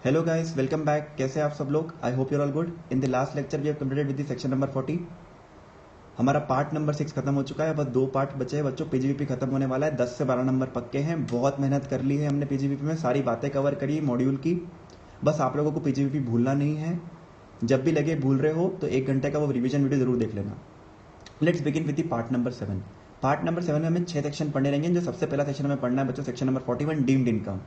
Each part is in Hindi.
Hello guys, welcome back. कैसे हैं आप सब लोग? I hope you're all good. In the last lecture we have completed with the section number 40। हमारा पार्ट नंबर 6 खत्म हो चुका है। बस 2 पार्ट बचे हैं बच्चों। पीजीवीपी खत्म होने वाला है। 10 से 12 नंबर पक्के हैं। बहुत मेहनत कर ली है हमने पीजीवीपी में, सारी बातें कवर करी मॉड्यूल की। बस आप लोगों को पीजीवीपी भूलना नहीं है। जब भी लगे भूल रहे हो तो 1 घंटे का वो रिविजन वीडियो जरूर देख लेना। Let's begin with the part number 7। Part number 7 में हमें 6 सेक्शन पढ़ने रहेंगे। जो सबसे पहला सेक्शन हमें पढ़ना है बच्चों, सेक्शन नंबर 41, डीम्ड इनकम।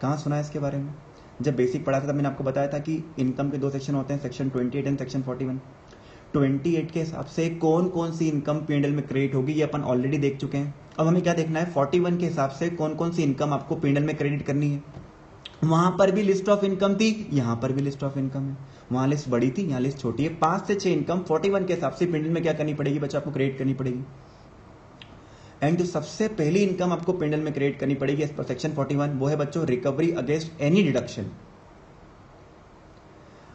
कहाँ सुना है इसके बारे में? जब बेसिक पढ़ा था तब मैंने आपको बताया था कि इनकम के 2 सेक्शन होते हैं, सेक्शन 28 एंड सेक्शन 41। 28 के हिसाब से कौन कौन सी इनकम पीएनएल में क्रेडिट होगी ये अपन ऑलरेडी देख चुके हैं। अब हमें क्या देखना है, 41 के हिसाब से कौन कौन सी इनकम आपको पीएनएल में क्रेडिट करनी है। वहां पर भी लिस्ट ऑफ इनकम थी, यहां पर भी लिस्ट ऑफ इनकम है। वहां लिस्ट बड़ी थी, यहां लिस्ट छोटी है। 5 से 6 इनकम 41 के हिसाब से पीएनएल में क्या करनी पड़ेगी बच्चों, आपको क्रेडिट करनी पड़ेगी। एंड जो सबसे पहली इनकम आपको पीएनएल में क्रेडिट करनी पड़ेगी एज पर सेक्शन 41, वो है बच्चों रिकवरी अगेंस्ट एनी डिडक्शन।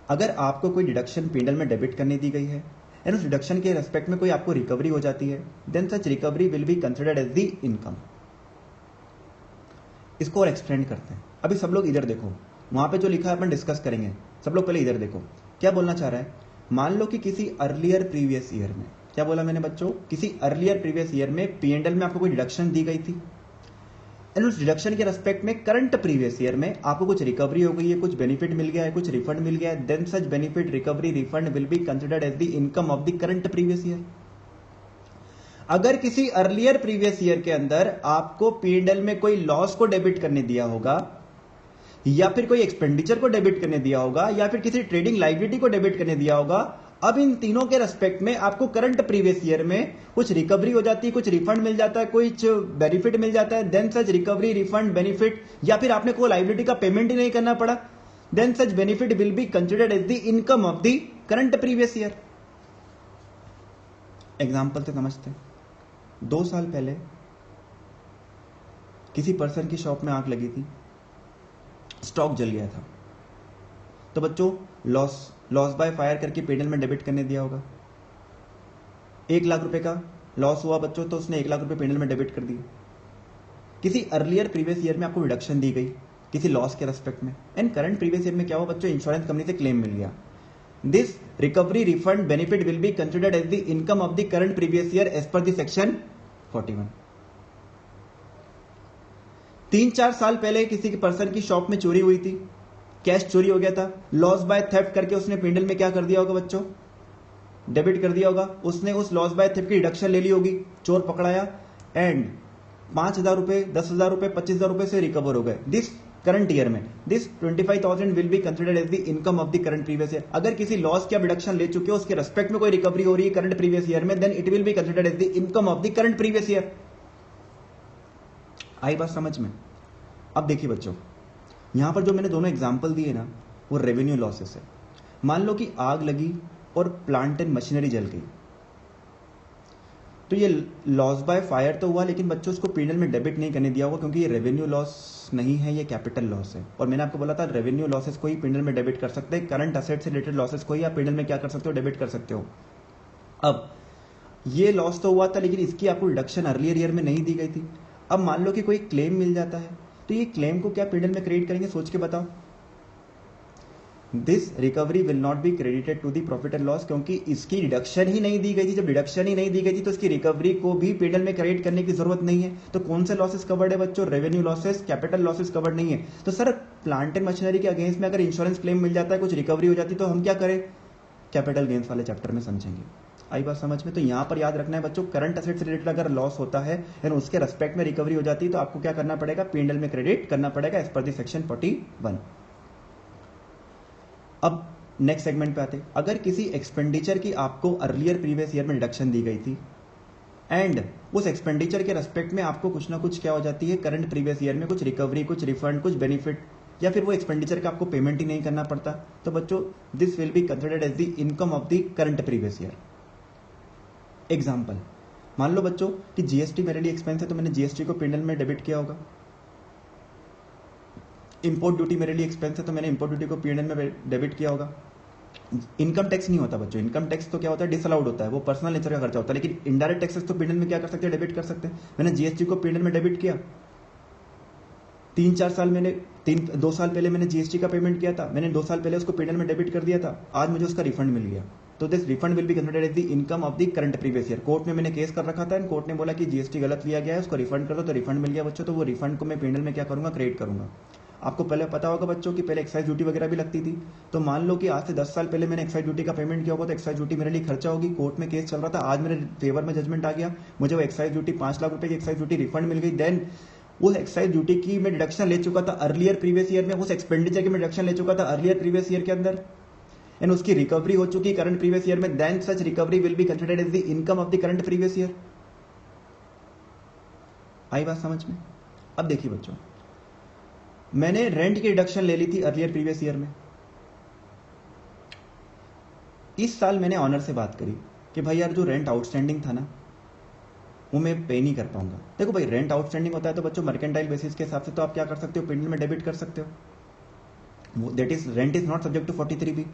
अगर आपको कोई डिडक्शन पीएनएल में डेबिट करने दी गई है एंड उस डिडक्शन के रेस्पेक्ट में कोई आपको रिकवरी हो जाती है, then such recovery will be considered as the income. इसको और एक्सटेंड करते हैं। अभी सब लोग इधर देखो, वहां पे जो लिखा है अपन डिस्कस करेंगे। सब लोग पहले इधर देखो, क्या बोलना चाह रहा है। मान लो कि किसी अर्लियर प्रीवियस ईयर में, क्या बोला मैंने बच्चों, किसी अर्लियर प्रीवियस ईयर में पीएनएल में आपको कोई डिडक्शन दी गई थी एंड उस डिडक्शन के रेस्पेक्ट में करंट प्रीवियस ईयर में आपको कुछ रिकवरी हो गई है, कुछ बेनिफिट मिल गया है, कुछ रिफंड मिल गया है, then such benefit recovery refund will be considered as the income of the current previous year. अगर किसी अर्लियर प्रीवियस ईयर के अंदर आपको पीएनएल में कोई लॉस को डेबिट करने दिया होगा, या फिर कोई एक्सपेंडिचर को डेबिट करने दिया होगा, या फिर किसी ट्रेडिंग लाइबिलिटी को डेबिट करने दिया होगा, अब इन तीनों के रेस्पेक्ट में आपको करंट प्रीवियस ईयर में कुछ रिकवरी हो जाती है, कुछ रिफंड मिल जाता है, कुछ बेनिफिट मिल जाता है, then such recovery refund benefit, या फिर आपने कोई लाइबिलिटी का पेमेंट ही नहीं करना पड़ा, then such benefit will be considered as the income of the current previous year. Example से समझते हैं। 2 साल पहले किसी पर्सन की शॉप में आग लगी थी, स्टॉक जल गया था, तो बच्चों लॉस बाय फायर करके पीएनएल में डेबिट करने दिया होगा। 1 लाख रुपए का लॉस हुआ बच्चों, तो उसने 1 लाख रुपए पीएनएल में डेबिट कर दिए। किसी अर्लियर प्रीवियस ईयर में आपको रिडक्शन दी गई किसी लॉस के रेस्पेक्ट में, एंड करंट प्रीवियस ईयर में क्या हुआ बच्चों, इंश्योरेंस कंपनी से क्लेम मिल गया। This recovery refund benefit will be considered as the income of the current previous year as per the section 41। 3-4 साल पहले किसी पर्सन की शॉप में चोरी हुई थी, कैश चोरी हो गया था, लॉस बाय थेफ्ट करके उसने पीएनएल में क्या कर दिया होगा बच्चों, डेबिट कर दिया होगा। उसने उस लॉस बाय थेफ्ट की डिडक्शन ले ली होगी, चोर पकड़ाया एंड 5,000 रुपए, 10,000 रुपए, 25,000 रुपए से रिकवर हो गए। दिस करंट ईयर में this 25,000 will be considered as the income of the current previous year. अगर किसी लॉस की डिडक्शन ले चुके हो, उसके रेस्पेक्ट में कोई रिकवरी हो रही है करंट प्रीवियस ईयर में, then it will be considered as the income of the current previous year. आई बात समझ में? अब देखिए बच्चों, यहां पर जो मैंने दोनों एग्जाम्पल दिए ना, वो रेवेन्यू लॉसेस है। मान लो कि आग लगी और प्लांट एंड मशीनरी जल गई, तो ये लॉस बाय फायर तो हुआ, लेकिन बच्चों उसको पीएनएल में डेबिट नहीं करने दिया होगा, क्योंकि ये रेवेन्यू लॉस नहीं है, ये कैपिटल लॉस है। और मैंने आपको बोला था रेवेन्यू लॉसेस को ही पीएनएल में डेबिट कर सकते हैं, करंट असेट से रिलेटेड लॉसेस को ही आप पीएनएल में क्या कर सकते हो, डेबिट कर सकते हो। अब ये लॉस तो हुआ था, लेकिन इसकी आपको रिडक्शन अर्लियर ईयर में नहीं दी गई थी। अब मान लो कि कोई क्लेम मिल जाता है, तो ये क्लेम को क्या पीएनएल में क्रेडिट करेंगे, सोच के बताओ। This recovery will not be credited to the profit and loss, क्योंकि इसकी डिडक्शन ही नहीं दी गई थी। जब डिडक्शन ही नहीं दी गई थी तो इसकी रिकवरी को भी पीएनएल में क्रेडिट करने की जरूरत नहीं है। तो कौन से लॉसेस कवर्ड है बच्चों, revenue losses, capital losses covered नहीं है। तो सर प्लांट एंड मशीनरी के अगेंस्ट में अगर इंश्योरेंस क्लेम मिल जाता है, कुछ रिकवरी हो जाती है, तो हम क्या करें, कैपिटल गेन्स वाले चैप्टर में समझेंगे। आई बात समझ में? तो यहां पर याद रखना है बच्चों, करंट असेट से रिलेटेड अगर लॉस होता है एंड उसके रेस्पेक्ट में रिकवरी हो जाती है, तो आपको क्या करना पड़ेगा, पीएनएल में क्रेडिट करना पड़ेगा एज पर द सेक्शन 41। अब नेक्स्ट सेगमेंट पे आते। अगर किसी एक्सपेंडिचर की आपको अर्लियर प्रीवियस ईयर में डिडक्शन दी गई थी एंड उस एक्सपेंडिचर के रेस्पेक्ट में आपको कुछ ना कुछ क्या हो जाती है, करंट प्रीवियस ईयर में कुछ रिकवरी, कुछ रिफंड, कुछ बेनिफिट, या फिर वो एक्सपेंडिचर का आपको पेमेंट ही नहीं करना पड़ता, तो बच्चों this will be considered as the income of the current previous year. Example, मान लो बच्चों कि जीएसटी मेरे लिए एक्सपेंस है, तो मैंने जीएसटी को पीएनएल में डेबिट किया होगा। इंपोर्ट ड्यूटी मेरे लिए एक्सपेंस है, तो मैंने इंपोर्ट ड्यूटी को पीएनएल में डेबिट किया होगा। इनकम टैक्स नहीं होता बच्चों, इनकम टैक्स तो क्या होता है, डिसअलाउड होता है, वो पर्सनल नेचर का खर्चा होता है। लेकिन इनडायरेक्ट टैक्सेस तो पीएनएल में क्या कर सकते हैं, डेबिट कर सकते हैं। मैंने जीएसटी को पीएनएल में डेबिट किया, 3-4 साल मैंने 2 साल पहले मैंने जीएसटी का पेमेंट किया था, मैंने 2 साल पहले उसको पीएनएल में डेबिट कर दिया था, आज मुझे उसका रिफंड मिल गया, तो this refund will be considered as the income of the current previous year. Court में मैंने केस कर रखा था एंड कोर्ट ने बोला कि जीएसटी गलत लिया गया है, उसको रिफंड कर दो, तो रिफंड मिल गया बच्चों, तो वो रिफंड को मैं पीएनएल में क्या करूंगा, क्रेडिट करूंगा। आपको पहले पता होगा बच्चों कि पहले एक्साइज ड्यूटी वगैरह भी लगती थी, तो मान लो कि आज से 10 साल पहले मैंने एक्साइज ड्यूटी का पेमेंट किया होगा, तो एक्साइज ड्यूटी मेरे लिए खर्चा होगी, कोर्ट में केस चल रहा था, आज मेरे फेवर में जजमेंट आ गया, मुझे वो एक्साइज ड्यूटी 5 लाख रुपए की एक्साइज ड्यूटी रिफंड मिल गई, देन उस एक्साइज ड्यूटी की मैं डिडक्शन ले चुका था अर्लियर प्रीवियस ईयर में, उस एक्सपेंडिचर की मैं डिडक्शन ले चुका था अर्लियर प्रीवियस ईयर के अंदर, एंड उसकी रिकवरी हो चुकी करंट प्रीवियस ईयर में, then such recovery will be considered as the income of the current previous year. आई बात समझ में? अब देखिए बच्चों, मैंने रेंट की डिडक्शन ले ली थी अर्लियर प्रीवियस ईयर में, इस साल मैंने ऑनर से बात करी कि भाई यार जो रेंट आउटस्टैंडिंग था ना वो मैं पे नहीं कर पाऊंगा। देखो भाई, रेंट आउटस्टैंडिंग होता है तो बच्चों मर्केंटाइल बेसिस के हिसाब से तो आप क्या कर सकते हो, पीएनएल में डेबिट कर सकते हो, that is rent is not subject to 43B।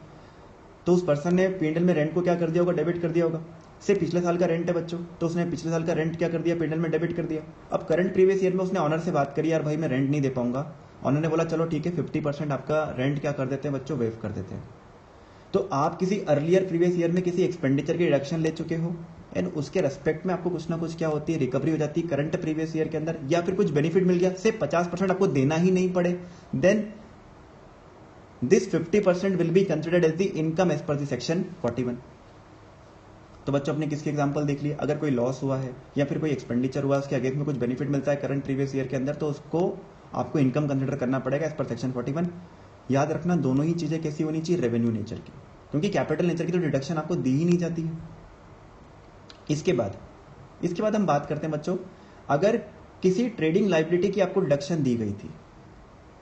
तो उस पर्सन ने पीएनएल में रेंट को क्या कर दिया होगा, डेबिट कर दिया होगा। से पिछले साल का रेंट है बच्चों, तो उसने पिछले साल का रेंट क्या कर दिया, पीएनएल में डेबिट कर दिया। अब करंट प्रीवियस ईयर में उसने ऑनर से बात करी, यार भाई मैं रेंट नहीं दे पाऊंगा, ऑनर ने बोला चलो ठीक है 50% आपका रेंट क्या कर देते हैं बच्चों, वेव कर देते हैं। तो आप किसी अर्लियर प्रीवियस ईयर में किसी एक्सपेंडिचर की डिडक्शन ले चुके हो एंड उसके रेस्पेक्ट में आपको कुछ ना कुछ क्या होती है, रिकवरी हो जाती है करंट प्रीवियस ईयर के अंदर, या फिर कुछ बेनिफिट मिल गया, से 50% आपको देना ही नहीं पड़े, then this 50% will be considered as the income as per the section 41। तो बच्चों अपने किसकी एग्जांपल देख लिया, अगर कोई लॉस हुआ है या फिर कोई एक्सपेंडिचर हुआ, उसके अगेंस्ट में कुछ बेनिफिट मिलता है करंट प्रीवियस ईयर के अंदर, तो उसको आपको इनकम कंसिडर करना पड़ेगा एज पर सेक्शन 41। याद रखना दोनों ही चीजें कैसी होनी चाहिए, रेवेन्यू नेचर की, क्योंकि कैपिटल नेचर की तो डिडक्शन आपको दी ही नहीं जाती है। इसके बाद हम बात करते हैं बच्चों, अगर किसी ट्रेडिंग लाइबिलिटी की आपको डिडक्शन दी गई थी,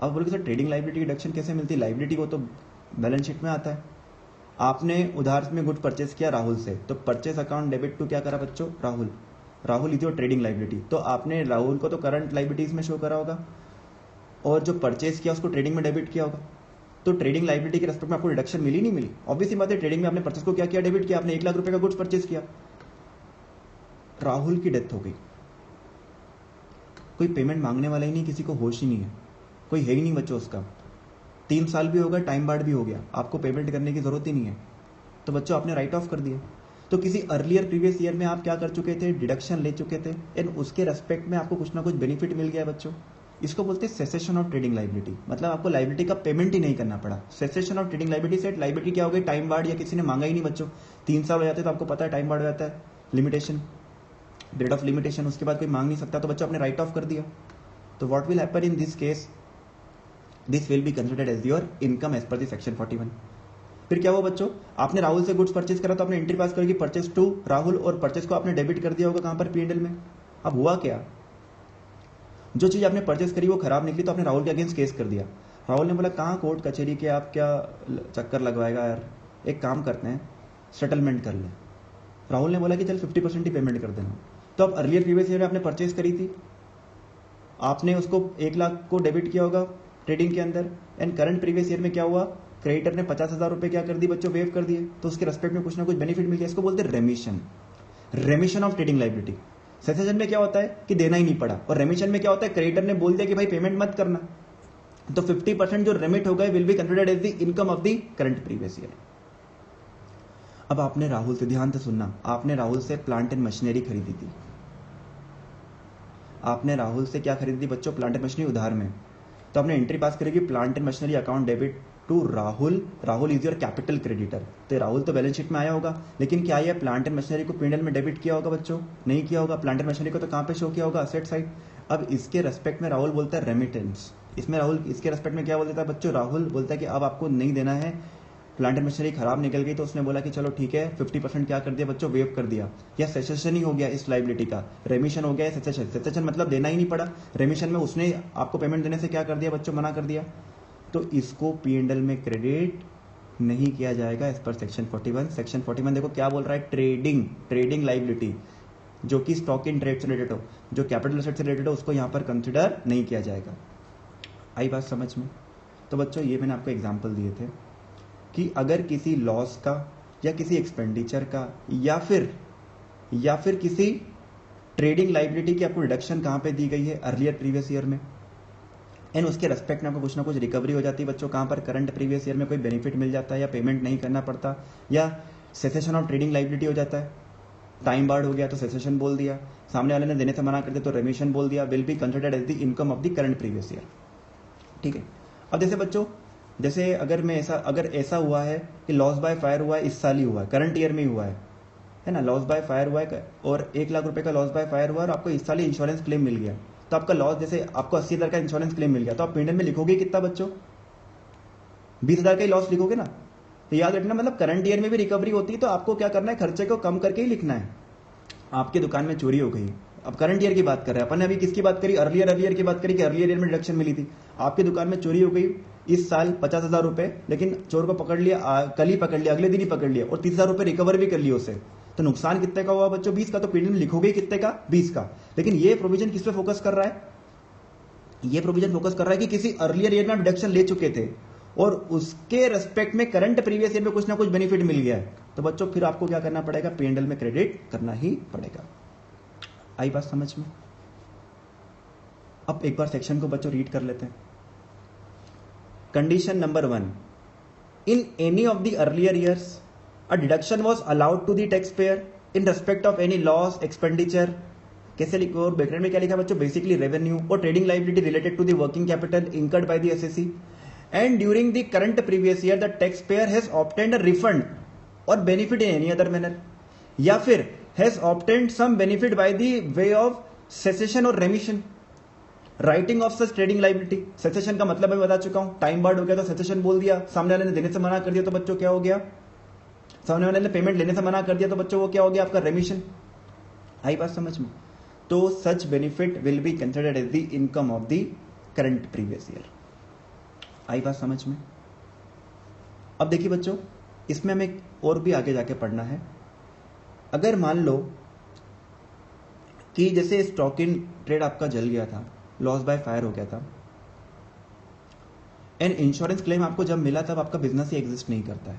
अब बोलोगे सर ट्रेडिंग लाइबिलिटी की डिडक्शन कैसे मिलती है, लाइबिलिटी को तो बैलेंस शीट में आता है। आपने उधार में गुड परचेस किया राहुल से, तो परचेस अकाउंट डेबिट टू क्या करा बच्चों, Rahul is your trading liability, तो आपने राहुल को तो करंट लाइबिलिटीज में शो करा होगा और जो परचेस किया उसको ट्रेडिंग में डेबिट किया होगा, तो ट्रेडिंग लाइबिलिटी के रेस्पेक्ट में आपको डिडक्शन मिली नहीं मिली, ऑब्वियसली बात है। ट्रेडिंग में आपने परचेस को क्या किया, डेबिट किया, आपने 1 लाख रुपए का गुड्स परचेस किया, राहुल की डेथ हो गई, कोई पेमेंट मांगने वाला ही नहीं, किसी को होश ही नहीं है, कोई है ही नहीं बच्चों उसका, 3 साल भी हो गया, टाइम बार्ड भी हो गया, आपको पेमेंट करने की जरूरत ही नहीं है, तो बच्चों आपने राइट ऑफ कर दिया। तो किसी अर्लियर प्रीवियस ईयर में आप क्या कर चुके थे, डिडक्शन ले चुके थे एंड उसके रेस्पेक्ट में आपको कुछ ना कुछ बेनिफिट मिल गया बच्चों, इसको बोलते हैं सेसेशन ऑफ ट्रेडिंग लाइबिलिटी, मतलब आपको लाइबिलिटी का पेमेंट ही नहीं करना पड़ा। सेसेशन ऑफ ट्रेडिंग लाइबिलिटी से लाइबिलिटी क्या हो गई, टाइम बार्ड, या किसी ने मांगा ही नहीं बच्चों, 3 साल हो जाते तो आपको पता है टाइम बार्ड हो जाता है, लिमिटेशन, डेट ऑफ लिमिटेशन, उसके बाद कोई मांग नहीं सकता, तो बच्चों आपने राइट ऑफ कर दिया। तो what will happen in this case, this will be considered as your income as per the section 41। फिर क्या हुआ बच्चों, आपने राहुल से गुड्स परचेज करा, तो आपने एंट्री पास करेगी परचेज टू राहुल, और परचेज को आपने डेबिट कर दिया होगा कहां पर, पीएनएल में। अब हुआ क्या, जो चीज आपने परचेज करी वो खराब निकली, तो आपने राहुल के अगेंस्ट केस कर दिया। राहुल ने बोला कहाँ कोर्ट कचहरी के आप क्या चक्कर लगवाएगा यार, एक काम करते हैं सेटलमेंट कर ले। राहुल ने बोला कि चल 50% ही पेमेंट कर देना। तो अब अर्लियर प्रीवियस ईयर में आपने परचेज करी थी, आपने उसको 1 लाख को डेबिट किया होगा ट्रेडिंग के अंदर, एंड करंट प्रीवियस ईयर में क्या हुआ, क्रेडिटर ने 50,000 रुपए क्या कर दी बच्चों, वेव कर दिए, तो उसके रेस्पेक्ट में कुछ ना कुछ बेनिफिट मिल गया, इसको बोलते हैं रेमिशन ऑफ ट्रेडिंग लाइबिलिटी। सेसेशन में क्या होता है कि देना ही नहीं पड़ा, और रेमिशन में क्या होता है, क्रेडिटर ने बोल दिया कि भाई पेमेंट मत करना, तो 50% जो रेमिट हो गए will be considered as the income of the current previous year. अब आपने राहुल से, ध्यान से सुनना, आपने राहुल से प्लांट एंड मशीनरी खरीदी थी, आपने राहुल से क्या खरीदी थी बच्चों, प्लांट एंड मशीनरी उधार में, तो आपने एंट्री पास करेगी plant and machinery account debit to Rahul is your capital creditor. तो राहुल तो बैलेंस शीट में आया होगा, लेकिन क्या आया, प्लांट एंड मशीनरी को पीएनएल में डेबिट किया होगा बच्चों, नहीं किया होगा। प्लांट एंड मशीनरी को तो कहां पे शो किया होगा, असेट साइड। अब इसके रेस्पेक्ट में राहुल बोलता है रेमिटेंस, इसमें राहुल इसके रेस्पेक्ट में क्या बोल देता है बच्चों, राहुल बोलता है कि अब आपको नहीं देना है, प्लांट एंड मशीनरी खराब निकल गई, तो उसने बोला कि चलो ठीक है 50% क्या कर दिया बच्चों, वेव कर दिया, या सेसेशन ही हो गया इस लाइबिलिटी का, रेमिशन हो गया है, सेसेशन मतलब देना ही नहीं पड़ा, रेमिशन में उसने आपको पेमेंट देने से क्या कर दिया बच्चों, मना कर दिया, तो इसको पीएनएल में क्रेडिट नहीं किया जाएगा एज पर सेक्शन 41। सेक्शन 41 देखो क्या बोल रहा है, ट्रेडिंग लाइबिलिटी जो कि स्टॉक इन ट्रेड से रिलेटेड हो, जो कैपिटल एसेट से रिलेटेड हो, उसको यहां पर कंसिडर नहीं किया जाएगा। आई बात समझ में? तो बच्चों ये मैंने आपको एग्जाम्पल दिए थे कि अगर किसी लॉस का या किसी एक्सपेंडिचर का या फिर किसी ट्रेडिंग लाइबिलिटी की आपको रिडक्शन कहां पे दी गई है, अर्लियर प्रीवियस ईयर में, एंड उसके रेस्पेक्ट में आपको कुछ ना कुछ रिकवरी हो जाती है बच्चों। कहाँ पर? करंट प्रीवियस ईयर में कोई बेनिफिट मिल जाता है, या पेमेंट नहीं करना पड़ता, या सेसेशन ऑफ ट्रेडिंग लाइबिलिटी हो जाता है। टाइम बार्ड हो गया तो सेसेशन बोल दिया, सामने वाले ने देने से मना कर दिया तो रेमिशन बोल दिया, will be considered as the income of the current previous year. ठीक है। अब जैसे बच्चों, जैसे अगर ऐसा हुआ है कि लॉस बाय फायर हुआ है, इस साल ही हुआ है, करंट ईयर में ही हुआ है ना, लॉस बाय फायर हुआ है और 1 लाख रुपए का लॉस बाय फायर हुआ और आपको इस साल ही इंश्योरेंस क्लेम मिल गया, तो आपका लॉस, जैसे आपको 80,000 का इंश्योरेंस क्लेम मिल गया, तो आप पेंडल में लिखोगे कितना बच्चों? 20,000 का ही लॉस लिखोगे ना। तो याद रखना, मतलब करंट ईयर में भी रिकवरी होती है, तो आपको क्या करना है, खर्चे को कम करके ही लिखना है। आपकी दुकान में चोरी हो गई, अब करंट ईयर की बात कर रहे हैं अपन ने, अभी किसकी बात करी? अर्लियर की बात करी कि अर्लियर ईयर में डिडक्शन मिली थी। आपकी दुकान में चोरी हो गई इस साल 50,000 रुपए, लेकिन चोर को पकड़ लिया, कल ही पकड़ लिया, अगले दिन ही पकड़ लिया, और 30,000 रुपए रिकवर भी कर लिया उसे, तो नुकसान कितने का हुआ बच्चों? 20 का। तो पेंडल में लिखोगे कितने का? 20 का। लेकिन ये प्रोविजन किस पे फोकस कर रहा है? ये प्रोविजन फोकस कर रहा है कि किसी अर्लियर ईयर में आप डिडक्शन ले चुके थे और उसके रेस्पेक्ट में करंट प्रीवियस ईयर में कुछ ना कुछ बेनिफिट मिल गया है, तो बच्चों फिर आपको क्या करना पड़ेगा? पेंडल में क्रेडिट करना ही पड़ेगा। आई बात समझ में? अब एक बार सेक्शन को बच्चों रीड कर लेते हैं। Condition number 1, in any of the earlier years a deduction was allowed to the taxpayer in respect of any loss expenditure. कैसे लिखो? और ब्रैकेट में क्या लिखा बच्चों? बेसिकली रेवेन्यू और trading liability related to the working capital incurred by the SSC, and during the current previous year the taxpayer has obtained a refund और benefit in any other manner, या फिर has obtained some benefit by the way of cessation और remission, writing off such trading liability. Cessation का मतलब मैं बता चुका हूं, टाइम बार्ड हो गया तो सेसेशन बोल दिया, सामने वाले ने देने से मना कर दिया तो बच्चों क्या हो गया? सामने वाले ने पेमेंट लेने से मना कर दिया तो बच्चों वो क्या हो गया? आपका रेमिशन। आई बात समझ में? तो such benefit will be considered as the income of the current previous year. आई बात समझ में? अब देखिए बच्चों, इसमें हमें और भी आगे जाके पढ़ना है। अगर मान लो कि जैसे स्टॉक इन ट्रेड आपका जल गया था, लॉस बाय फायर हो गया था, एंड इंश्योरेंस क्लेम आपको जब मिला तब आपका बिजनेस ही एग्जिस्ट नहीं करता है,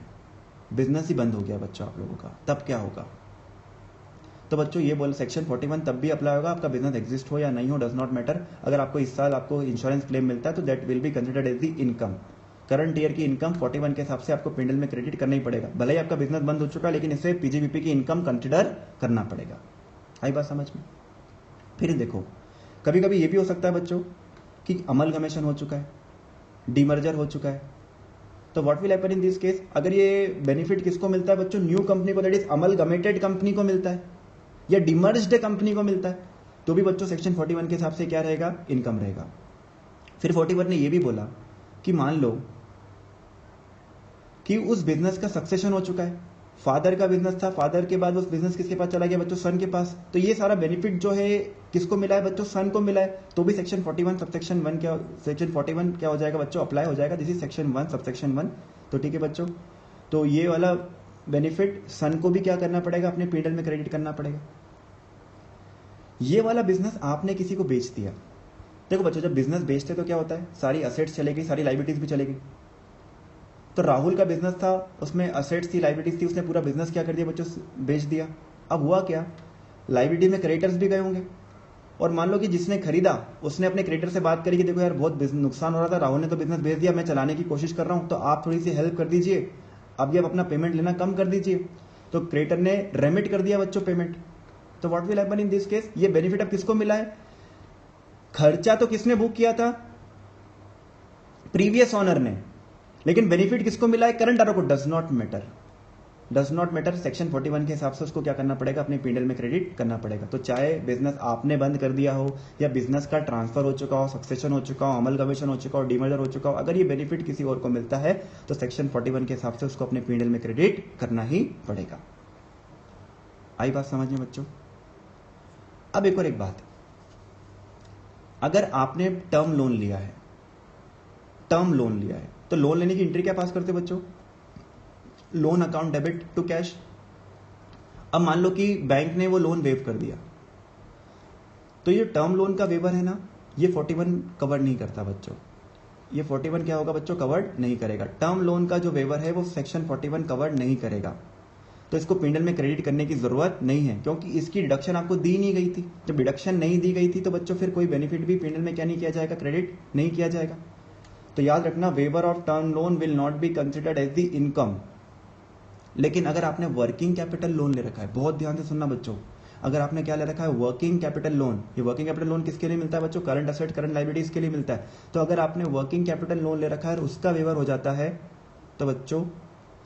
बिजनेस ही बंद हो गया बच्चों आप लोगों का, तब क्या होगा? तो बच्चों ये बोल सेक्शन 41 तब भी अप्लाई होगा, आपका बिजनेस एग्जिस्ट हो या नहीं हो, डज नॉट मैटर। अगर आपको इस साल आपको इंश्योरेंस क्लेम मिलता है तो that will be considered as the income. Current year की इनकम 41 के हिसाब से आपको पेंडल में क्रेडिट करना ही पड़ेगा, भले ही आपका बिजनेस बंद हो चुका है, लेकिन इसे पीजीबीपी की इनकम कंसिडर करना पड़ेगा। आई बात समझ में? फिर देखो, कभी कभी ये भी हो सकता है बच्चों कि अमलगमेशन हो चुका है, डीमर्जर हो चुका है, तो what will happen in this case? अगर ये बेनिफिट किसको मिलता है बच्चों? न्यू कंपनी को, दैट इज अमलगमेटेड कंपनी को मिलता है या डिमर्ज्ड कंपनी को मिलता है, तो भी बच्चों सेक्शन 41 के हिसाब से क्या रहेगा? इनकम रहेगा। फिर 41 ने यह भी बोला कि मान लो कि उस बिजनेस का सक्सेशन हो चुका है, फादर का बिजनेस था, फादर के बाद उस बिजनेस किसके पास चला गया बच्चों? सन के पास, तो ये सारा बेनिफिट जो है किसको मिला है बच्चों? सन को मिला है, तो भी सेक्शन 41 सबसेक्शन 1 क्या, सेक्शन 41 क्या हो जाएगा बच्चों? अप्लाई हो जाएगा। This is section 1 subsection 1। तो ठीक है बच्चों, तो ये वाला बेनिफिट सन को भी क्या करना पड़ेगा? अपने पीडल में क्रेडिट करना पड़ेगा। ये वाला बिजनेस आपने किसी को बेच दिया, देखो बच्चों जब बिजनेस बेचते तो क्या होता है? सारी असेट्स चलेगी, सारी लाइबिलिटीज भी चलेगी। तो राहुल का बिजनेस था, उसमें असेट्स थी, लाइबिलिटीज थी, उसने पूरा बिजनेस क्या कर दिया बच्चों? बेच दिया। अब हुआ क्या? लाइबिलिटी में क्रेडिटर्स भी गए होंगे, और मान लो कि जिसने खरीदा उसने अपने क्रेडिटर से बात करी कि देखो यार बहुत नुकसान हो रहा था, राहुल ने तो बिजनेस बेच दिया, मैं चलाने की कोशिश कर रहा हूं, तो आप थोड़ी सी हेल्प कर दीजिए, अब ये आप अपना पेमेंट लेना कम कर दीजिए। तो क्रेडिटर ने रेमिट कर दिया बच्चों पेमेंट। तो what will happen in this case? ये बेनिफिट अब किसको मिला है? खर्चा तो किसने बुक किया था? प्रीवियस ऑनर ने, लेकिन बेनिफिट किसको मिला है? करंट ऑनर को। Does not matter, does not matter. Section 41 के हिसाब से उसको क्या करना पड़ेगा? अपने पीडल में क्रेडिट करना पड़ेगा। तो चाहे बिजनेस आपने बंद कर दिया हो या बिजनेस का ट्रांसफर हो चुका हो, सक्सेशन हो चुका हो, अमलगमेशन हो चुका हो, डीमर्जर हो चुका हो, अगर ये बेनिफिट किसी और को मिलता है तो सेक्शन 41 के हिसाब से उसको अपने पीडल में क्रेडिट करना ही पड़ेगा। आई बात समझ में बच्चों? अब एक और एक बात, अगर आपने टर्म लोन लिया है, टर्म लोन लिया है, तो लोन लेने की एंट्री क्या पास करते बच्चों? Loan account debit to cash. अब मान लो कि बैंक ने वो लोन वेव कर दिया, तो ये टर्म लोन का वेवर है ना, ये 41 कवर नहीं करता बच्चों। ये 41 क्या होगा बच्चों? कवर्ड नहीं करेगा। टर्म लोन का जो वेवर है वो सेक्शन 41 कवर नहीं करेगा। तो इसको P&L में क्रेडिट करने की जरूरत नहीं है, क्योंकि इसकी डिडक्शन आपको दी नहीं गई थी। जब डिडक्शन नहीं दी गई थी तो बच्चों फिर कोई बेनिफिट भी P&L में क्या नहीं किया जाएगा, क्रेडिट नहीं किया जाएगा। तो याद रखना, waiver of term loan will not be considered as the income. लेकिन अगर आपने वर्किंग कैपिटल लोन ले रखा है, बहुत ध्यान से सुनना बच्चों, अगर आपने क्या ले रखा है, वर्किंग कैपिटल लोन, ये वर्किंग कैपिटल लोन किसके लिए मिलता है बच्चों, करंट असेट करंट लाइबिलिटीज के लिए मिलता है। तो अगर आपने वर्किंग कैपिटल लोन ले रखा है और उसका वेवर हो जाता है, तो बच्चों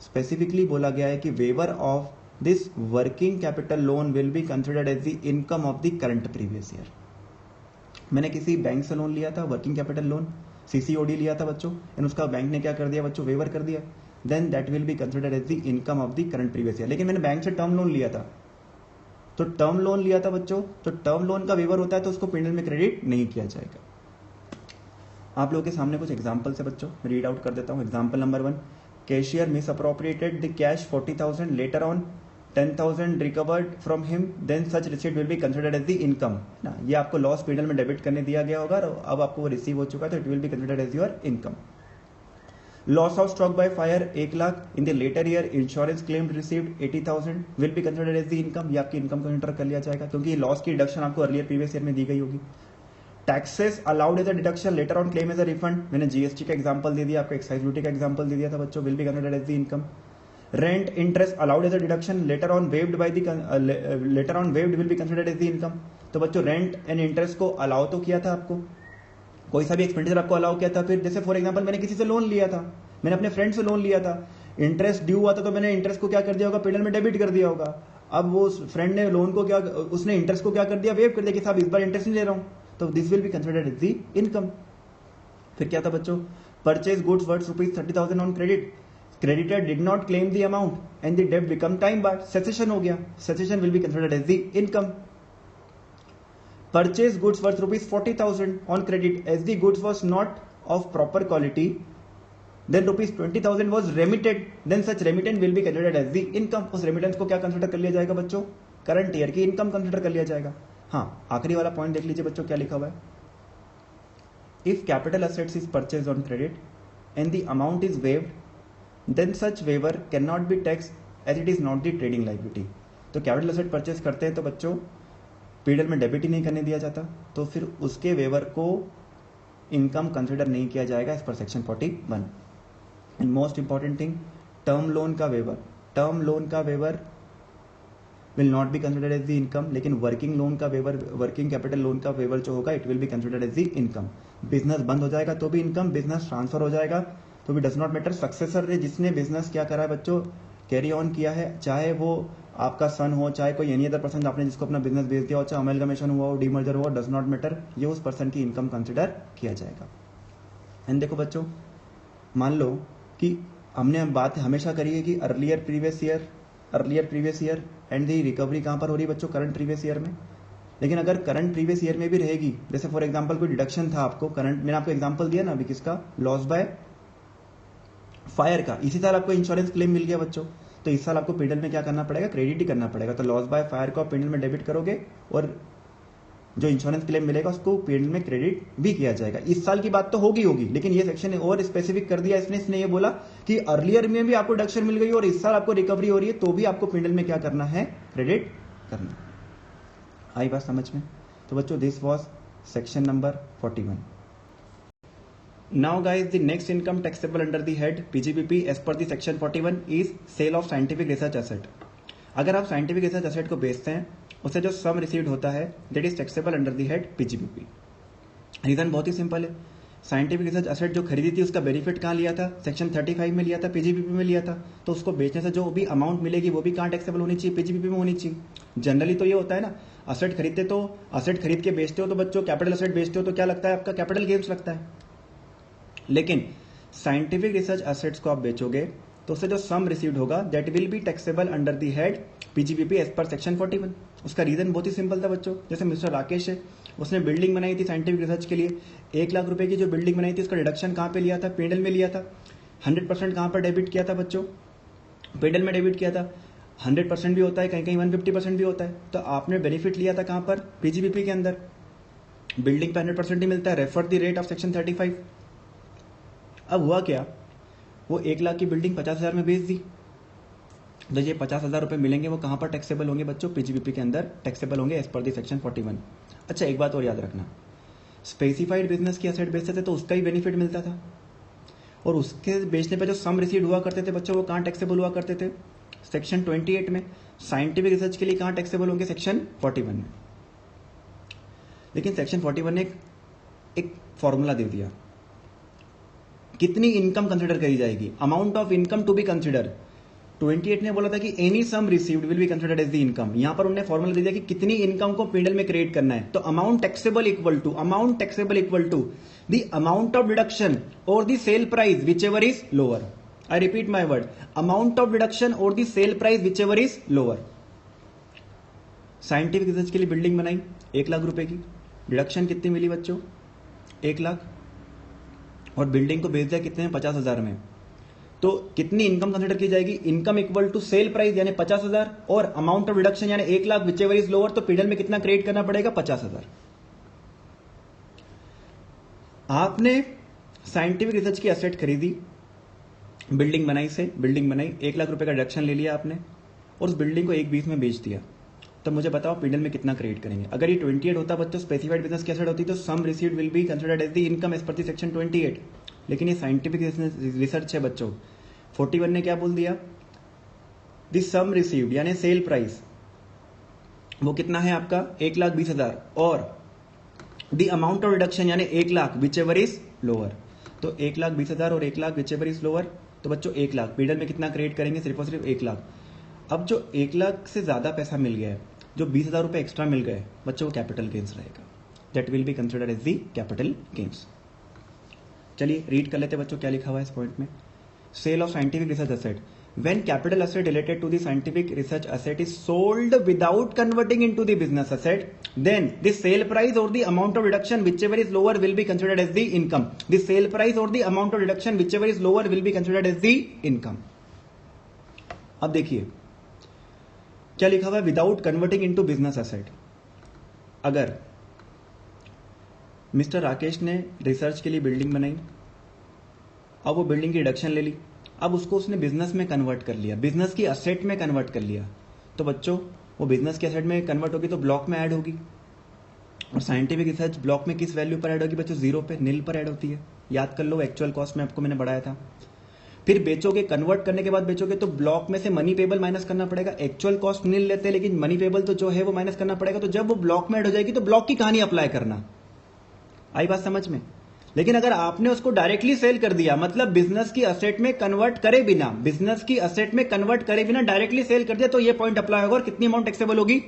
स्पेसिफिकली बोला गया है कि waiver of this working capital loan will be considered as the income of the current previous year. मैंने किसी बैंक से लोन लिया था, वर्किंग कैपिटल लोन CCOD लिया था बच्चों, एंड उसका बैंक ने क्या कर दिया बच्चों, वेवर कर दिया, then that will be considered as the income of the current previous year. लेकिन मैंने बैंक से टर्म लोन लिया था, तो टर्म लोन लिया था बच्चों, तो टर्म लोन का वेवर होता है तो उसको P&L में क्रेडिट नहीं किया जाएगा। आप लोगों के सामने कुछ एग्जांपल से बच्चों रीड आउट कर देता हूं। Example number 1, cashier miss appropriated the cash 40,000, later on 10,000 recovered from him, then such receipt will be considered as the income ना। ये आपको लॉस P&L में डेबिट करने दिया गया होगा और अब आपको वो रिसीव हो चुका है, तो it will be considered as your income. Loss of stock by fire 1 lakh, in the later year insurance claim received 80,000 will be considered as the income. ये आपकी इनकम कंसिडर कर लिया जाएगा, क्योंकि लॉस की डिडक्शन आपको अर्लियर प्रीवियस ईयर में दी गई होगी। Taxes allowed as a deduction, later on claim as a refund, मैंने GST का एग्जांपल दे दिया, आपको एक्साइज ड्यूटी का एग्जांपल दे दिया था बच्चों, will be considered as the income. Rent interest allowed as a deduction, later on waived will be considered as the income. तो बच्चों रेंट एंड इंटरेस्ट को अलाउ तो किया था आपको, कोई सा भी एक्सपेंडिचर आपको अलाउ किया था। फिर जैसे फॉर एग्जांपल मैंने किसी से लोन लिया था, मैंने अपने फ्रेंड से लोन लिया था, इंटरेस्ट ड्यू हुआ था, तो मैंने इंटरेस्ट को क्या कर दिया होगा, P&L में डेबिट कर दिया होगा। अब वो फ्रेंड ने लोन को क्या, उसने इंटरेस्ट को क्या कर दिया, वेव कर दिया कि साहब इस बार इंटरेस्ट नहीं ले रहा हूं, तो this will be considered as the income. फिर क्या था बच्चों, purchase goods worth ₹30,000 on credit, creditor did not claim the amount and the डेब्ट बिकम टाइम बार्ड, सेसेशन हो गया, cessation will be considered as the income. Purchase goods worth ₹40,000 on credit as the goods was not of proper quality, then ₹20,000 was remitted, then such remittance will be considered as the income। उस remittance को क्या कंसिडर कर लिया जाएगा बच्चों, करंट ईयर की इनकम कंसिडर कर लिया जाएगा। हाँ, आखिरी वाला पॉइंट देख लीजिए बच्चों, क्या लिखा हुआ है, if capital assets is purchase on credit and the amount is waived, then such waiver can not be tax as it is not the trading liability. तो कैपिटल असेट परचेज करते हैं तो बच्चों P&L में डेबिट ही नहीं करने दिया जाता, तो फिर उसके वेवर को इनकम कंसिडर नहीं किया जाएगा as per section 41। And most important thing, term loan का waiver will not be considered as the income, लेकिन वर्किंग लोन का वेवर, वर्किंग कैपिटल लोन का वेवर जो होगा, it will be considered as the income. Business बंद हो जाएगा तो भी इनकम, बिजनेस ट्रांसफर हो जाएगा तो भी डज नॉट मैटर। सक्सेसर ने जिसने बिजनेस क्या करा है बच्चों, कैरी ऑन किया है, चाहे वो आपका सन हो, चाहे कोई एनी अदर पर्सन आपने जिसको अपना बिजनेस बेच दिया हो, चाहे अमेलगमेशन हुआ हो, डीमर्जर हुआ, डज नॉट मैटर, ये उस पर्सन की इनकम कंसिडर किया जाएगा। एंड देखो बच्चों, मान लो कि हमने बात हमेशा करी है कि earlier previous year and the recovery कहां पर हो रही है बच्चों, करंट प्रीवियस ईयर में। लेकिन अगर करंट प्रीवियस ईयर में भी रहेगी, जैसे फॉर एग्जांपल कोई डिडक्शन था आपको करंट, मैंने आपको एग्जांपल दिया ना अभी किसका, लॉस बाय फायर का, इसी साल आपको इंश्योरेंस क्लेम मिल गया बच्चों, तो इस साल आपको P&L में क्या करना पड़ेगा, क्रेडिट ही करना पड़ेगा। तो लॉस बाय फायर को P&L में डेबिट करोगे और जो इंश्योरेंस क्लेम मिलेगा उसको P&L में क्रेडिट भी किया जाएगा। इस साल की बात तो होगी, लेकिन ये सेक्शन ने और स्पेसिफिक कर दिया, इसने ये बोला कि अर्लियर में भी आपको डिडक्शन मिल गई और इस साल आपको रिकवरी हो रही है, तो भी आपको P&L में क्या करना है, क्रेडिट करना। आई बात समझ में? तो बच्चों this was section number 41। Now guys, the next income taxable under the head PGBP as per the section 41 is sale of scientific research asset। अगर आप scientific research asset को बेचते हैं, उससे जो सम रिसीव्ड होता है that is taxable under the head PGBP। Reason बहुत ही सिंपल है, साइंटिफिक रिसर्च एसेट जो खरीदी थी उसका बेनिफिट कहाँ लिया था, सेक्शन 35 में लिया था, PGBP में लिया था, तो उसको बेचने से जो भी अमाउंट मिलेगी वो भी कहाँ टैक्सेबल होनी चाहिए, PGBP में होनी चाहिए। जनरली तो ये होता है ना, असेट खरीदते तो असेट खरीद के बेचते हो तो बच्चों कैपिटल असेट बेचते हो तो क्या लगता है आपका, कैपिटल गेन्स लगता है। लेकिन साइंटिफिक रिसर्च एसेट्स को आप बेचोगे तो उससे जो सम रिसीव्ड होगा that will be taxable under the head PGBP as per section 41। उसका रीजन बहुत ही सिंपल था बच्चों, जैसे मिस्टर राकेश है, उसने बिल्डिंग बनाई थी साइंटिफिक रिसर्च के लिए, 1 लाख रुपए की जो बिल्डिंग बनाई थी उसका डिडक्शन कहाँ पे लिया था, P&L में लिया था। 100% कहाँ पर डेबिट किया था बच्चों, P&L में डेबिट किया था। 100% भी होता है, कहीं कहीं 150% भी होता है, तो आपने बेनिफिट लिया था कहाँ पर, PGBP के अंदर। बिल्डिंग पे 100% ही मिलता है, refer the rate of section 35। अब हुआ क्या, वो 1 लाख की बिल्डिंग 50,000 में बेच दी। तो ये 50,000 रुपये मिलेंगे, वो कहाँ पर टैक्सेबल होंगे बच्चों? पीजीबीपी के अंदर टैक्सेबल होंगे एज पर दी सेक्शन 41। अच्छा, एक बात और याद रखना, स्पेसिफाइड बिजनेस की एसेट बेचते थे तो उसका ही बेनिफिट मिलता था, और उसके बेचने पे जो सम रिसीव हुआ करते थे बच्चों, वो कहाँ टैक्सेबल हुआ करते थे? सेक्शन 28 में। साइंटिफिक रिसर्च के लिए कहाँ टैक्सेबल होंगे? सेक्शन 41 में। लेकिन सेक्शन 41 ने एक फॉर्मूला दे दिया, कितनी इनकम कंसिडर करी जाएगी, amount of income to be consider. 28 ने बोला था कि any sum received will be considered as the income. यहां पर उन्होंने फॉर्मूला दे दिया कि कितनी इनकम को पीएनएल में क्रिएट करना है। तो amount taxable equal to the amount of deduction और the sale price whichever is lower. I repeat my word, amount of deduction और the sale price whichever is lower. Scientific research के लिए बिल्डिंग बनाई 1 लाख रुपए की, डिडक्शन कितनी मिली बच्चों? 1 लाख, और बिल्डिंग को बेच दिया कितने में? 50,000 में। तो कितनी इनकम कंसिडर की जाएगी? Income equal to sale price यानी 50,000 और अमाउंट ऑफ रिडक्शन यानी 1 lakh whichever is lower. तो पीडल में कितना क्रिएट करना पड़ेगा? 50,000। आपने साइंटिफिक रिसर्च की एसेट खरीदी, बिल्डिंग बनाई 1 लाख रुपए का डिडक्शन ले लिया आपने, और उस बिल्डिंग को 1,20 में बेच दिया। तो मुझे बताओ पीडल में कितना क्रिएट करेंगे? अगर ये 28 होता बच्चों, स्पेसिफाइड बिजनेस की एसेट होती, तो sum received will be considered as the income as per the section 28। लेकिन ये साइंटिफिक रिसर्च है बच्चों। 41 ने क्या बोल दिया? द सम रिसीव्ड यानी सेल प्राइस वो कितना है आपका? 1,20,000, और द अमाउंट ऑफ रिडक्शन यानी 1 lakh whichever is lower. तो 1,20,000 और 1 lakh whichever is lower. तो बच्चों 1 लाख पीडल में कितना क्रिएट करेंगे? सिर्फ और सिर्फ 1 लाख। अब जो 1 लाख से ज्यादा पैसा मिल गया है, जो 20,000 रुपए एक्स्ट्रा मिल गए बच्चों, वो कैपिटल गेन्स रहेगा। That will be considered as the capital gains. चलिए रीड कर लेते बच्चों क्या लिखा हुआ है इस पॉइंट में। Sale of scientific research asset, when capital asset related to the scientific research asset is sold without converting into the business asset, then the sale price or the amount of reduction whichever is lower will be considered as the income. The sale price or the amount of reduction whichever is lower will be considered as the income. अब देखिए क्या लिखा हुआ है, without converting into business asset. अगर मिस्टर राकेश ने रिसर्च के लिए बिल्डिंग बनाई, अब वो बिल्डिंग की रिडक्शन ले ली, अब उसको उसने बिजनेस में कन्वर्ट कर लिया, बिजनेस की असेट में कन्वर्ट कर लिया। तो बच्चों वो बिजनेस की असेट में कन्वर्ट होगी तो ब्लॉक में ऐड होगी, और साइंटिफिक रिसर्च ब्लॉक में किस वैल्यू पर ऐड होगी बच्चों? 0 पे, नील पर ऐड होती है। याद कर लो, एक्चुअल कॉस्ट में आपको मैंने बढ़ाया था। फिर बेचोगे, कन्वर्ट करने के बाद बेचोगे तो ब्लॉक में से मनी पेबल माइनस करना पड़ेगा। एक्चुअल कॉस्ट नील लेते हैं लेकिन मनी पेबल तो जो है वो माइनस करना पड़ेगा। तो जब वो ब्लॉक में ऐड हो जाएगी तो ब्लॉक की कहानी अप्लाई करना। आई बात समझ में? लेकिन अगर आपने उसको डायरेक्टली सेल कर दिया, मतलब बिजनेस की असेट में कन्वर्ट करे बिना, बिजनेस की असेट में कन्वर्ट करे बिना डायरेक्टली सेल कर दिया, तो ये पॉइंट अप्लाई होगा। और कितनी अमाउंट टैक्सेबल होगी?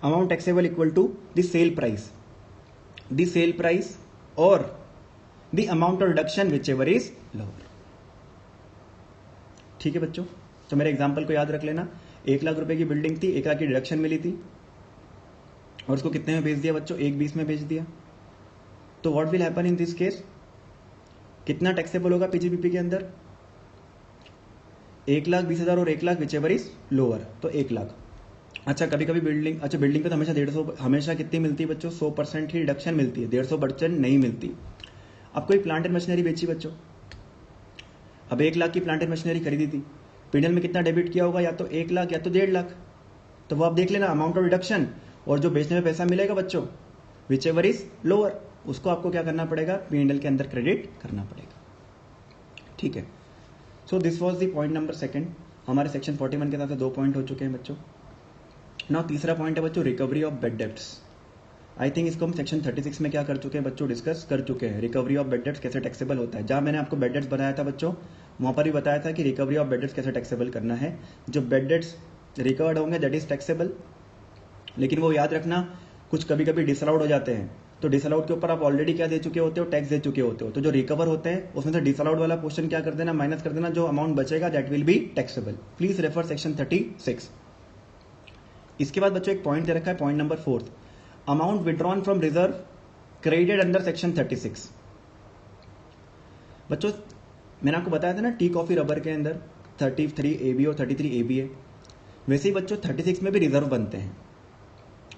Amount taxable equal to the sale price और the amount of reduction whichever is lower. ठीक है बच्चों, तो मेरे एग्जांपल को याद रख लेना। 1 लाख रुपए की बिल्डिंग थी, 1 लाख की डिडक्शन मिली थी, और उसको कितने में बेच दिया बच्चों? 1,20 में बेच दिया। तो what will happen in this case? कितना टैक्सेबल होगा पीजीबीपी के अंदर? 1,20,000 और 1 lakh whichever is lower, तो 1 लाख। अच्छा, कभी कभी बिल्डिंग, अच्छा बिल्डिंग पे तो हमेशा 150, हमेशा कितनी मिलती है बच्चों? 100% की रिडक्शन मिलती है, 150% नहीं मिलती। अब कोई प्लांट एंड मशीनरी बेची बच्चों, अब 1 लाख की प्लांट एंड मशीनरी खरीदी थी, पीडल में कितना डेबिट किया होगा? या तो 1 लाख या तो 1.5 लाख। तो वो आप देख लेना, अमाउंट ऑफ रिडक्शन और जो बेचने में पैसा मिलेगा बच्चों विच एवर इज लोअर, उसको आपको क्या करना पड़ेगा? पीएनएल के अंदर क्रेडिट करना पड़ेगा। ठीक है, so this was the point number 2। हमारे सेक्शन 41 के साथ 2 पॉइंट हो चुके हैं बच्चों। नाउ तीसरा पॉइंट है बच्चों, recovery of bed debts. I think इसको हम सेक्शन 36 में क्या कर चुके हैं बच्चों? डिस्कस कर चुके हैं। रिकवरी ऑफ बेड डेब्ट्स कैसे टैक्सेबल होता है। जहां मैंने आपको बेड डेब्ट्स बनाया था बच्चों, वहां पर भी बताया था कि रिकवरी ऑफ बेड डेब्ट्स कैसे टैक्सेबल करना है। जो बेड डेब्ट्स रिकवर्ड होंगे दैट इज टैक्सेबल, लेकिन वो याद रखना कुछ कभी कभी डिसअलाउड हो जाते हैं। तो डिसअलाउड के ऊपर आप ऑलरेडी क्या दे चुके होते हो? टैक्स दे चुके होते हो। तो जो रिकवर होते हैं उसमें से डिसअलाउड वाला पोर्शन क्या कर देना? माइनस कर देना। जो अमाउंट बचेगा that will be taxable. Please refer section 36। इसके बाद बच्चों एक पॉइंट दे रखा है, point number 4, amount withdrawn from reserve credited under section 36। बच्चों मैंने आपको बताया था ना, टी कॉफी रबर के अंदर 33 AB और 33 AB है। वैसे ही बच्चों 36 में भी रिजर्व बनते हैं,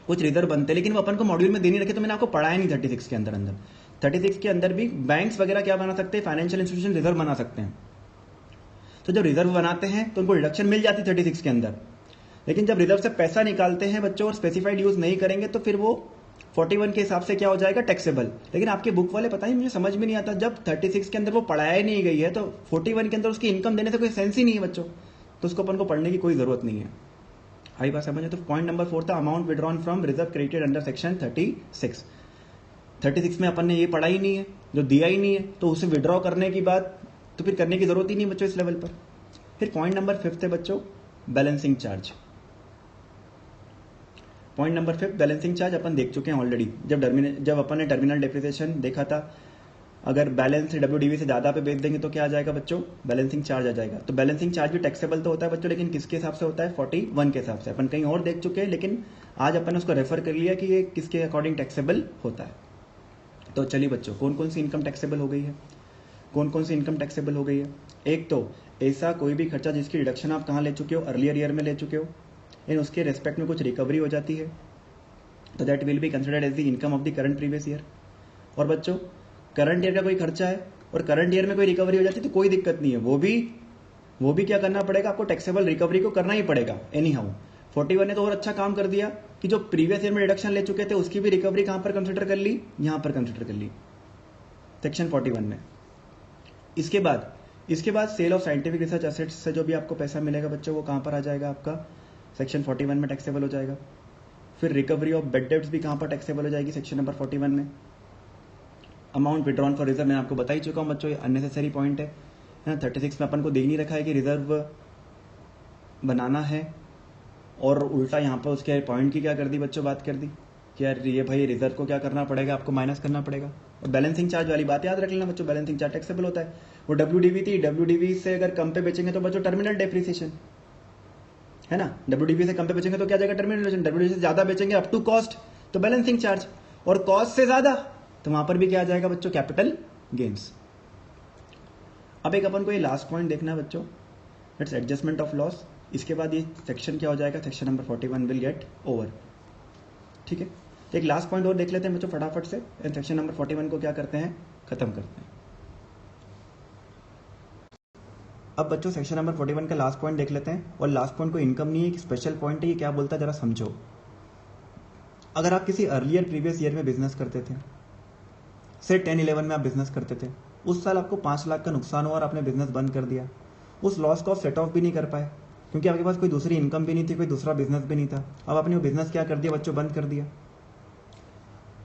कुछ रिजर्व बनते हैं, लेकिन वो अपन को मॉड्यूल में दे नहीं रखे, तो मैंने आपको पढ़ाया नहीं। 36 के अंदर 36 के अंदर भी बैंक्स वगैरह क्या बना सकते हैं? फाइनेंशियल इंस्टीट्यूशन रिजर्व बना सकते हैं। तो जब रिजर्व बनाते हैं तो उनको डिडक्शन मिल जाती 36 के अंदर, लेकिन जब रिजर्व से पैसा निकालते हैं बच्चों और स्पेसिफाइड यूज नहीं करेंगे तो फिर वो 41 के हिसाब से क्या हो जाएगा, टैक्सेबल। लेकिन आपके बुक वाले पता नहीं, मुझे समझ में नहीं आता, जब 36 के अंदर वो पढ़ाया ही नहीं गई है तो 41 के अंदर उसकी इनकम देने से कोई सेंस ही नहीं है बच्चों, तो उसको अपन को पढ़ने की कोई जरूरत नहीं है। आई बात समझे? तो पॉइंट नंबर 4 था amount withdrawn from reserve credited under section 36 में अपन ने ये पढ़ा ही नहीं है, जो दिया ही नहीं है, तो उसे विड्रॉ करने की बात तो फिर करने की जरूरत ही नहीं बच्चों इस लेवल पर। फिर पॉइंट नंबर 5 है बच्चों balancing charge. Point number 5 balancing charge अपन देख चुके हैं ऑलरेडी, जब अपन ने टर्मिनल डेप्रिसिएशन देखा था, अगर बैलेंस WDV से ज़्यादा पे बेच देंगे तो क्या आ जाएगा बच्चों, बैलेंसिंग चार्ज आ जाएगा। तो बैलेंसिंग चार्ज भी टैक्सेबल तो होता है बच्चों, लेकिन किसके हिसाब से होता है, 41 के हिसाब से। अपन कहीं और देख चुके हैं, लेकिन आज अपन ने उसको रेफर कर लिया कि ये किसके अकॉर्डिंग टैक्सेबल होता है। तो चलिए बच्चों, कौन कौन सी इनकम टैक्सेबल हो गई है, कौन कौन सी इनकम टैक्सेबल हो गई है। एक तो ऐसा कोई भी खर्चा जिसकी डिडक्शन आप कहाँ ले चुके हो, अर्लियर ईयर में ले चुके हो, इन उसके रेस्पेक्ट में कुछ रिकवरी हो जाती है, तो that will be considered as the income of the current previous year. और बच्चों करंट ईयर का कोई खर्चा है और करंट ईयर में कोई रिकवरी हो जाती है तो कोई दिक्कत नहीं है, वो भी क्या करना पड़ेगा आपको, टैक्सेबल रिकवरी को करना ही पड़ेगा एनी हाउ। 41 ने तो और अच्छा काम कर दिया कि जो प्रीवियस ईयर में डिडक्शन ले चुके थे उसकी भी रिकवरी कहां पर कंसिडर कर ली, यहां पर कंसिडर कर ली सेक्शन 41 में। इसके बाद sale of scientific research assets से जो भी आपको पैसा मिलेगा बच्चों वो कहां पर आ जाएगा, आपका सेक्शन 41 में टैक्सेबल हो जाएगा। फिर रिकवरी ऑफ बेड डेब्ट्स भी कहां पर टैक्सेबल हो जाएगी, सेक्शन नंबर 41 में। अमाउंट विड्रॉन फॉर रिजर्व मैं आपको बता ही चुका हूं बच्चों, ये अननेसेसरी पॉइंट है ना। 36 में अपन को देख नहीं रखा है कि रिजर्व बनाना है, और उल्टा यहाँ पर उसके पॉइंट की क्या कर दी बच्चों, बात कर दी कि यार ये भाई रिजर्व को क्या करना पड़ेगा, आपको माइनस करना पड़ेगा। और बैलेंसिंग चार्ज वाली बात याद रख लेना बच्चों, बैलेंसिंग चार्ज टैक्सेबल होता है। वो WDV थी, WDV से अगर कम पे बेचेंगे तो बच्चों टर्मिनल डेप्रिसिएशन है ना, WDV से कम पे बेचेंगे तो क्या जाएगा, टर्मिनल डेप्रिसिएशन। WDV से ज्यादा बेचेंगे अप टू कॉस्ट तो बैलेंसिंग चार्ज, और कॉस्ट से ज्यादा तो वहां पर भी क्या आ जाएगा बच्चों, कैपिटल गेन्स। अब एक अपन को ये लास्ट पॉइंट देखना है बच्चों, इट्स एडजस्टमेंट ऑफ लॉस। इसके बाद ये सेक्शन क्या हो जाएगा, section number 41 will get over. ठीक है, एक लास्ट पॉइंट और देख लेते हैं बच्चों फटाफट से, सेक्शन नंबर 41 को क्या करते हैं, खत्म करते हैं। अब बच्चों सेक्शन नंबर 41 का लास्ट पॉइंट देख लेते हैं, और लास्ट पॉइंट को इनकम नहीं है, एक स्पेशल पॉइंट है, ये क्या बोलता है जरा समझो। अगर आप किसी अर्लियर प्रीवियस ईयर में बिजनेस करते थे, से 10-11 में आप बिजनेस करते थे, उस साल आपको 5 लाख का नुकसान हुआ और आपने बिजनेस बंद कर दिया, उस लॉस को आप सेट ऑफ भी नहीं कर पाए क्योंकि आपके पास कोई दूसरी इनकम भी नहीं थी, कोई दूसरा बिजनेस भी नहीं था। अब आपने वो बिजनेस क्या कर दिया बच्चों, बंद कर दिया।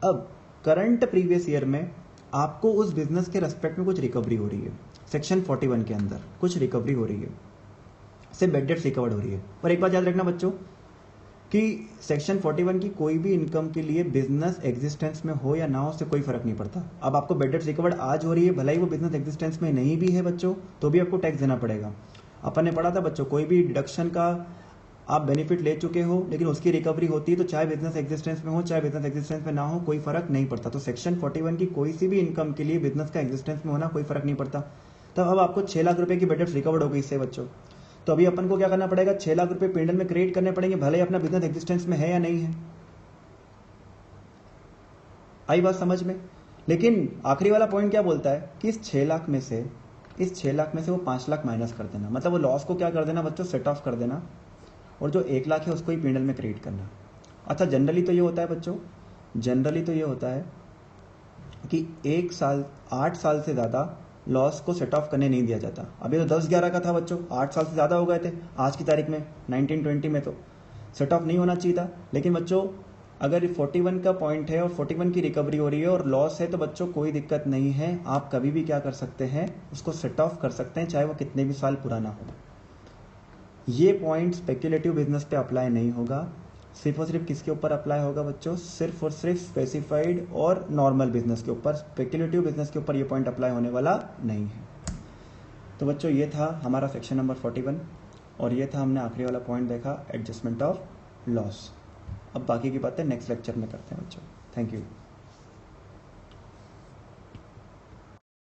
अब करंट प्रीवियस ईयर में आपको उस बिजनेस के रेस्पेक्ट में कुछ रिकवरी हो रही है, सेक्शन 41 के अंदर कुछ रिकवरी हो रही है, से बेड डेट्स रिकवर्ड हो रही है। और एक बात याद रखना बच्चों कि सेक्शन 41 की कोई भी इनकम के लिए बिजनेस एग्जिस्टेंस में हो या ना हो उससे कोई फर्क नहीं पड़ता। अब आपको बेड डेट्स रिकवर्ड आज हो रही है, भला ही वो बिजनेस एग्जिस्टेंस में नहीं भी है बच्चों, तो भी आपको टैक्स देना पड़ेगा। अपन ने पढ़ा था बच्चों, कोई भी डिडक्शन का आप बेनिफिट ले चुके हो लेकिन उसकी रिकवरी होती है तो चाहे बिजनेस एग्जिस्टेंस में हो चाहे बिजनेस एग्जिस्टेंस में ना हो, कोई फर्क नहीं पड़ता। तो सेक्शन 41 की कोई सी भी इनकम के लिए बिजनेस का एग्जिस्टेंस में होना कोई फर्क नहीं पड़ता। तब अब आपको 6 लाख रुपए की बेड डेट्स रिकवर्ड हो गई इससे बच्चों, तो अभी अपन को क्या करना पड़ेगा, 6 लाख रुपए पेंडल में क्रिएट करने पड़ेंगे, भले ही अपना बिजनेस एग्जिस्टेंस में है या नहीं है। आई बात समझ में? लेकिन आखिरी वाला पॉइंट क्या बोलता है कि इस 6 लाख में से वो 5 लाख माइनस कर देना, मतलब वो लॉस को क्या कर देना बच्चों, सेट ऑफ कर देना, और जो 1 लाख है उसको ही पेंडल में क्रिएट करना। अच्छा, जनरली तो ये होता है बच्चों, जनरली तो ये होता है कि 8 साल से ज्यादा लॉस को सेट ऑफ करने नहीं दिया जाता। अभी तो 10-11 का था बच्चों, 8 साल से ज्यादा हो गए थे आज की तारीख में, 1920 में तो सेट ऑफ नहीं होना चाहिए था। लेकिन बच्चों अगर 41 का पॉइंट है और 41 की रिकवरी हो रही है और लॉस है तो बच्चों कोई दिक्कत नहीं है, आप कभी भी क्या कर सकते हैं, उसको सेट ऑफ कर सकते हैं, चाहे वो कितने भी साल पुराना हो। ये पॉइंट स्पेक्युलेटिव बिजनेस पे अप्लाई नहीं होगा, सिर्फ और सिर्फ किसके ऊपर अप्लाई होगा बच्चों, सिर्फ और सिर्फ स्पेसिफाइड और नॉर्मल बिजनेस के ऊपर। स्पेक्युलेटिव बिजनेस के ऊपर ये पॉइंट अप्लाई होने वाला नहीं है। तो बच्चों ये था हमारा सेक्शन नंबर 41, और ये था हमने आखिरी वाला पॉइंट देखा, एडजस्टमेंट ऑफ लॉस। अब बाकी की बातें नेक्स्ट लेक्चर में करते हैं बच्चों। Thank you.